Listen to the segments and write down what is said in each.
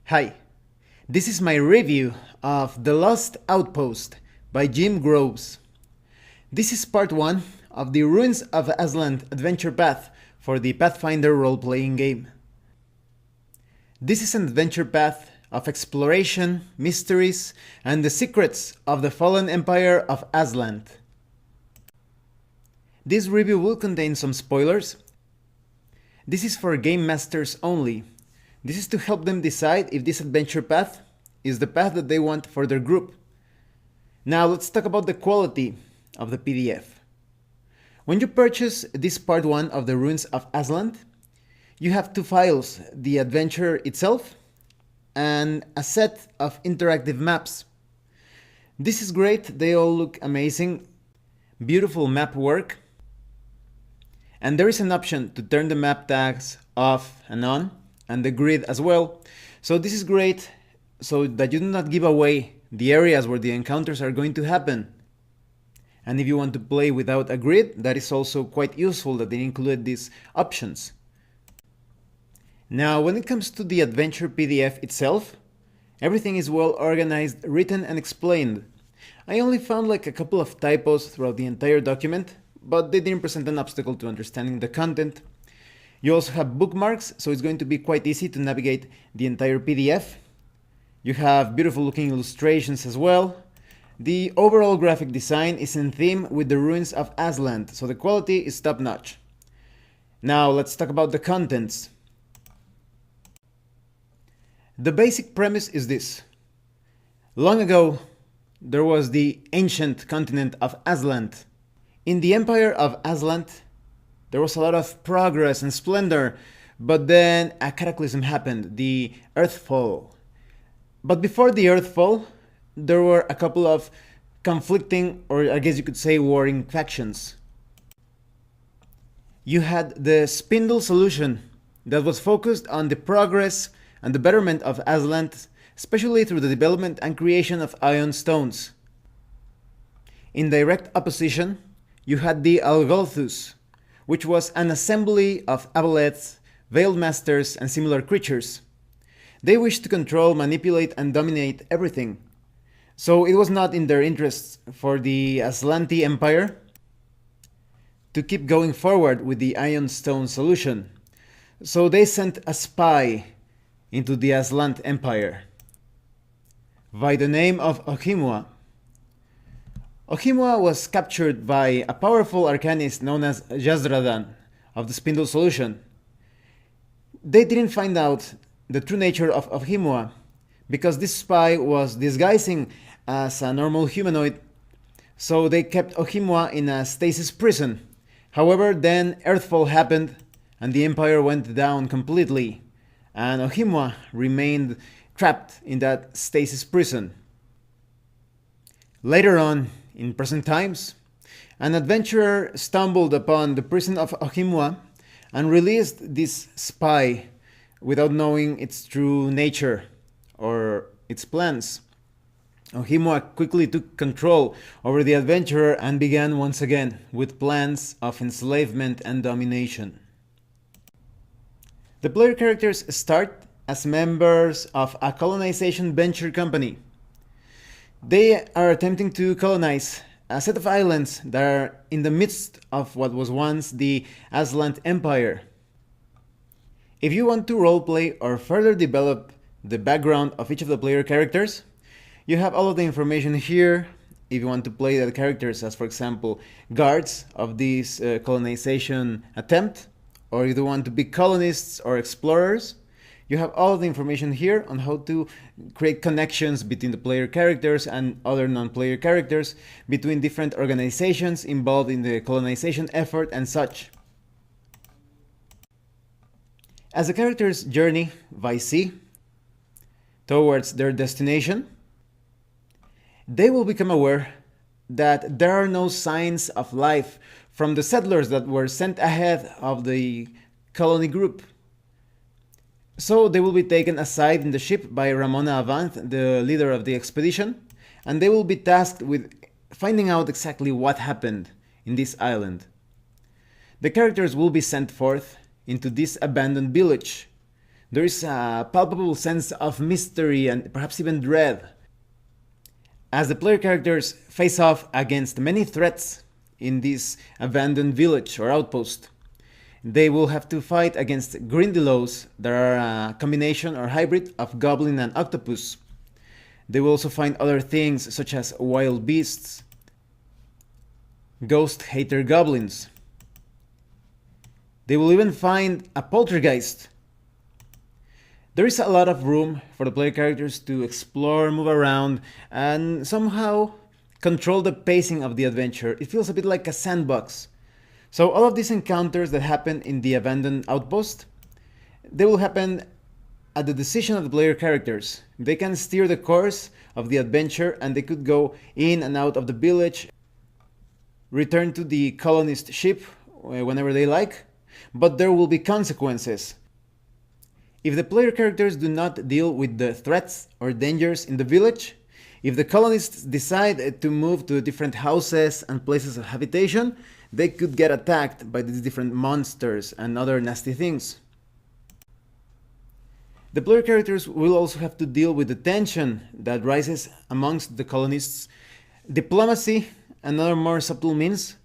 Hi, this is my review of The Lost Outpost by Jim Groves. This is part 1 of the Ruins of Azlant adventure path for the Pathfinder role-playing game. This is an adventure path of exploration, mysteries, and the secrets of the fallen empire of Azlant. This review will contain some spoilers. This is for game masters only. This is to help them decide if this adventure path is the path that they want for their group. Now let's talk about the quality of the PDF. When you purchase this part 1 of the Ruins of Azlant, you have two files, the adventure itself and a set of interactive maps. This is great, they all look amazing, beautiful map work. And there is an option to turn the map tags off and on, and the grid as well. So this is great so that you do not give away the areas where the encounters are going to happen. And if you want to play without a grid, that is also quite useful that they included these options. Now, when it comes to the adventure PDF itself, everything is well organized, written and explained. I only found like a couple of typos throughout the entire document, but they didn't present an obstacle to understanding the content. You also have bookmarks, so it's going to be quite easy to navigate the entire PDF. You have beautiful looking illustrations as well. The overall graphic design is in theme with the Ruins of Azlant, so the quality is top notch. Now let's talk about the contents. The basic premise is this. Long ago, there was the ancient continent of Azlant. In the Empire of Azlant, there was a lot of progress and splendor, but then a cataclysm happened, the Earthfall. But before the Earthfall, there were a couple of conflicting, or I guess you could say warring factions. You had the Spindle solution that was focused on the progress and the betterment of Azlant, especially through the development and creation of ion stones. In direct opposition, you had the Algolthus, which was an assembly of aboleths, veiled masters, and similar creatures. They wished to control, manipulate, and dominate everything. So it was not in their interests for the Azlanti Empire to keep going forward with the Ion Stone solution. So they sent a spy into the Azlant Empire by the name of Ohimwa. Ohimwa was captured by a powerful arcanist known as Yazdradan of the Spindle solution. They didn't find out the true nature of Ohimwa because this spy was disguising as a normal humanoid, so they kept Ohimwa in a stasis prison. However, then Earthfall happened and the Empire went down completely, and Ohimwa remained trapped in that stasis prison. Later on, in present times, an adventurer stumbled upon the prison of Ohimwa and released this spy without knowing its true nature or its plans. Ohimwa quickly took control over the adventurer and began once again with plans of enslavement and domination. The player characters start as members of a colonization venture company. They are attempting to colonize a set of islands that are in the midst of what was once the Azlant Empire. If you want to roleplay or further develop the background of each of the player characters, you have all of the information here. If you want to play the characters as, for example, guards of this colonization attempt, or if you want to be colonists or explorers, you have all the information here on how to create connections between the player characters and other non-player characters, between different organizations involved in the colonization effort and such. As the characters journey by sea towards their destination, they will become aware that there are no signs of life from the settlers that were sent ahead of the colony group. So they will be taken aside in the ship by Ramona Avant, the leader of the expedition, and they will be tasked with finding out exactly what happened in this island. The characters will be sent forth into this abandoned village There is a palpable sense of mystery and perhaps even dread, as the player characters face off against many threats in this abandoned village or outpost. They will have to fight against Grindylows that are a combination or hybrid of goblin and octopus. They will also find other things such as wild beasts, ghost hater goblins. They will even find a poltergeist. There is a lot of room for the player characters to explore, move around, and somehow control the pacing of the adventure. It feels a bit like a sandbox. So all of these encounters that happen in the abandoned outpost, they will happen at the decision of the player characters. They can steer the course of the adventure and they could go in and out of the village, return to the colonist ship whenever they like, but there will be consequences. If the player characters do not deal with the threats or dangers in the village, if the colonists decide to move to different houses and places of habitation, they could get attacked by these different monsters and other nasty things. The player characters will also have to deal with the tension that rises amongst the colonists. Diplomacy and other more subtle means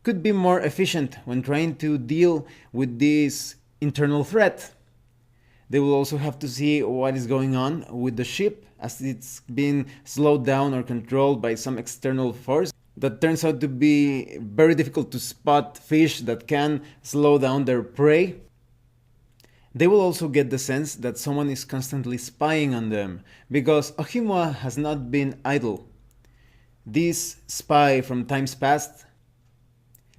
could be more efficient when trying to deal with this internal threat. They will also have to see what is going on with the ship, as it's been slowed down or controlled by some external force that turns out to be very difficult to spot fish that can slow down their prey. They will also get the sense that someone is constantly spying on them, because Ohimwa has not been idle. This spy from times past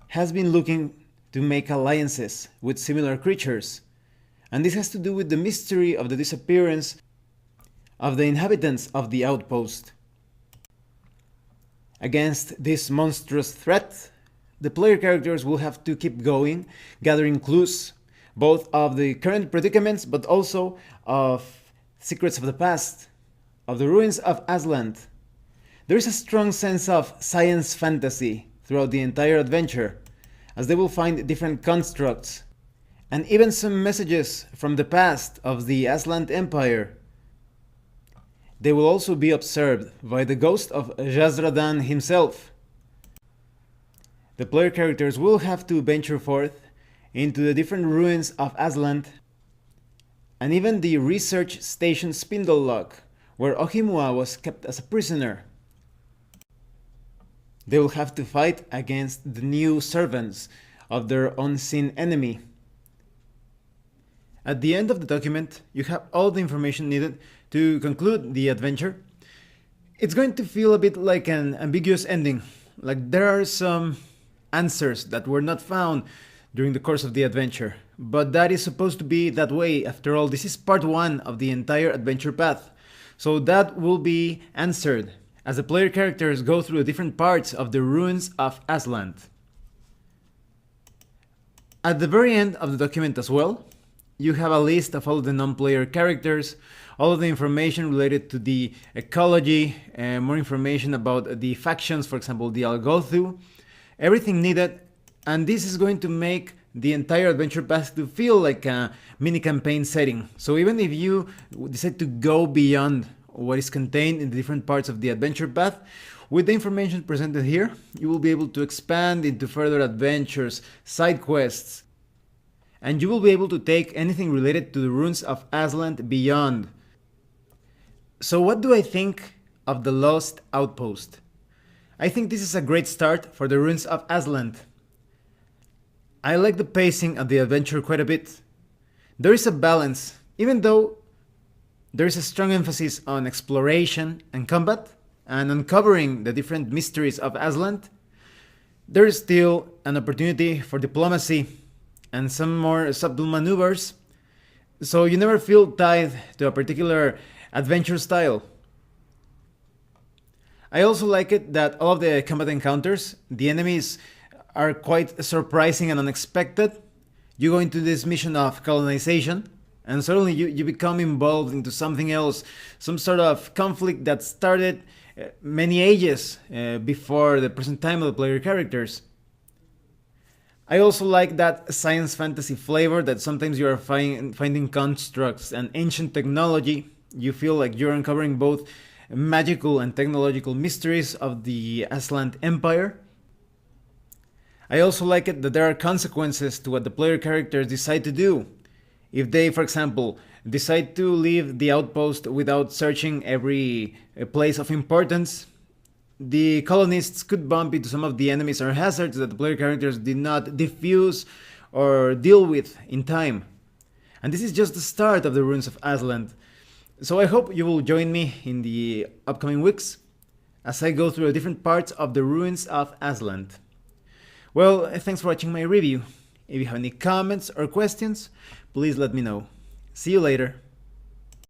has been looking to make alliances with similar creatures, and this has to do with the mystery of the disappearance of the inhabitants of the outpost. Against this monstrous threat, the player characters will have to keep going, gathering clues, both of the current predicaments but also of secrets of the past, of the ruins of Azlant. There is a strong sense of science fantasy throughout the entire adventure, as they will find different constructs, and even some messages from the past of the Azlant Empire. They will also be observed by the ghost of Jazradan himself. The player characters will have to venture forth into the different ruins of Azlant, and even the research station Spindle Lock, where Ohimwa was kept as a prisoner. They will have to fight against the new servants of their unseen enemy. At the end of the document, you have all the information needed to conclude the adventure. It's going to feel a bit like an ambiguous ending, like there are some answers that were not found during the course of the adventure, but that is supposed to be that way. After all, this is part 1 of the entire adventure path, so that will be answered as the player characters go through the different parts of the ruins of Azlant. At the very end of the document as well, you have a list of all the non-player characters, all of the information related to the ecology, more information about the factions, for example, the Algothu, everything needed, and this is going to make the entire adventure path to feel like a mini campaign setting. So even if you decide to go beyond what is contained in the different parts of the adventure path, with the information presented here, you will be able to expand into further adventures, side quests, and you will be able to take anything related to the ruins of Azlant beyond. So what do I think of the Lost Outpost? I think this is a great start for the ruins of Azlant. I like the pacing of the adventure quite a bit. There is a balance, even though there is a strong emphasis on exploration and combat, and uncovering the different mysteries of Azlant. There is still an opportunity for diplomacy and some more subtle maneuvers, so you never feel tied to a particular adventure style. I also like it that all of the combat encounters, the enemies are quite surprising and unexpected. You go into this mission of colonization, and suddenly you become involved into something else, some sort of conflict that started many ages before the present time of the player characters. I also like that science fantasy flavor that sometimes you are finding constructs and ancient technology. You feel like you're uncovering both magical and technological mysteries of the Azlant Empire. I also like it that there are consequences to what the player characters decide to do. If they, for example, decide to leave the outpost without searching every place of importance, the colonists could bump into some of the enemies or hazards that the player characters did not defuse or deal with in time. And this is just the start of the Ruins of Azlant. So I hope you will join me in the upcoming weeks as I go through the different parts of the Ruins of Azlant. Well, thanks for watching my review. If you have any comments or questions, please let me know. See you later.